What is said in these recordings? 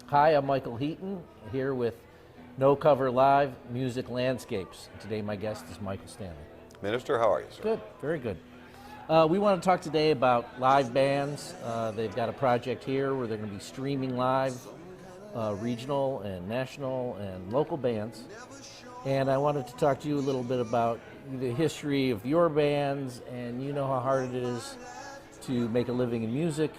Hi, I'm Michael Heaton, here with No Cover Live Music Landscapes. Today my guest is Michael Stanley. Minister, how are you, sir? Good, very good. We want to talk today about live bands. They've got a project here where they're going to be streaming live regional and national and local bands. And I wanted to talk to you a little bit about the history of your bands, and you know how hard it is to make a living in music.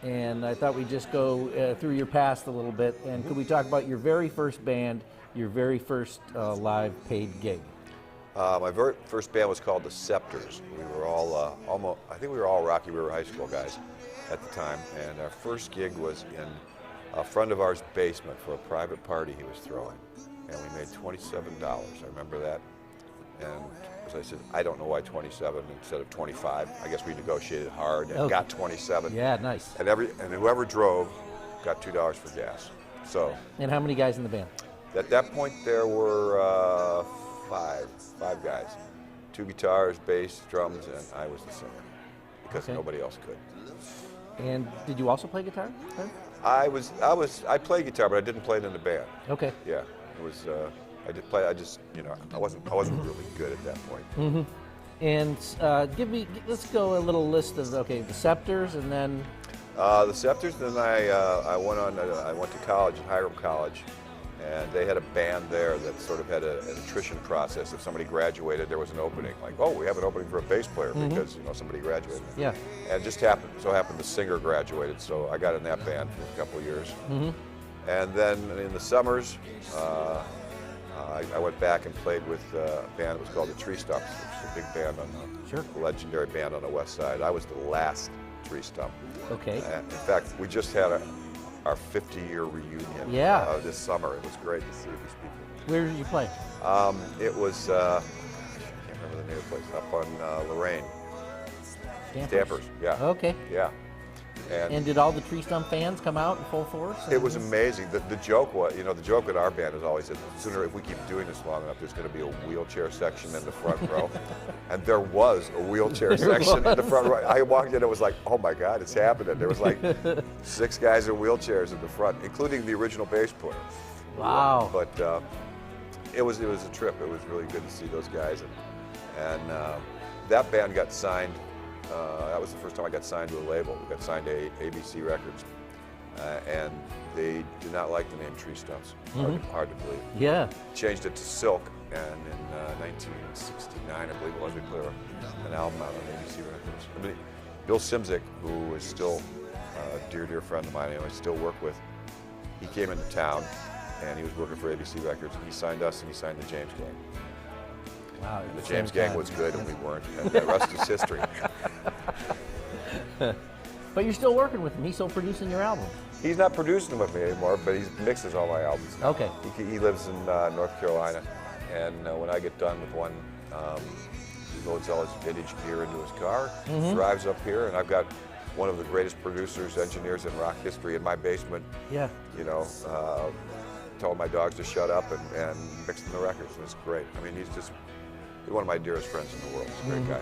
And I thought we'd just go through your past a little bit. And could we talk about your very first band, your very first live paid gig? My very first band was called the Scepters. We were all I think we were all Rocky River High School guys at the time. And our first gig was in a friend of ours' basement for a private party he was throwing. And we made $27. I remember that. And as I said, I don't know why 27 instead of 25. I guess we negotiated hard and got 27. Yeah, nice. And whoever drove got $2 for gas. So. And how many guys in the band? At that point, there were five guys, 2 guitars, bass, drums, and I was the singer because nobody else could. And did you also play guitar then? I played guitar, but I didn't play it in the band. Okay. Yeah, it was. I did play. I just, I wasn't really good at that point. Mm-hmm. And let's go a little list of the Scepters, and then. The Scepters. Then I went to college at Hiram College, and they had a band there that sort of had an attrition process. If somebody graduated, there was an opening. Like, oh, we have an opening for a bass player because somebody graduated. Yeah. And it just so happened the singer graduated, so I got in that band for a couple of years. Mm-hmm. And then in the summers, I went back and played with a band that was called the Tree Stumps, which is a big band the legendary band on the west side. I was the last Tree Stump. Okay. In fact, we just had our 50-year reunion this summer. It was great to see these people. Where did you play? It was, I can't remember the name of the place, up on Lorraine. Stampers, yeah. Okay. Yeah. And did all the Tree Stump fans come out in full force? It was amazing. The joke was, the joke at our band is always that sooner, if we keep doing this long enough, there's going to be a wheelchair section in the front row. And there was a wheelchair section in the front row. I walked in, it was like, oh my God, it's happening. There was like 6 guys in wheelchairs in the front, including the original bass player. Wow. But it was a trip. It was really good to see those guys. And that band got signed. That was the first time I got signed to a label. We got signed to ABC Records, and they did not like the name Tree Stumps. Hard to believe. Yeah. Changed it to Silk, and in 1969, I believe it was, we put an album out on ABC Records. I mean, Bill Simzik, who is still a dear friend of mine, I still work with, he came into town, and he was working for ABC Records, and he signed us, and he signed the James Gang. Wow, and the James Gang was good, and we weren't, and the rest is history. But you're still working with him. He's still producing your album. He's not producing with me anymore, but he mixes all my albums now. Okay. He lives in North Carolina, and when I get done with one, he loads all his vintage gear into his car, drives up here, and I've got one of the greatest producers, engineers in rock history in my basement. Yeah. Told my dogs to shut up and mixing the records, and it's great. I mean, he's one of my dearest friends in the world. He's a great guy.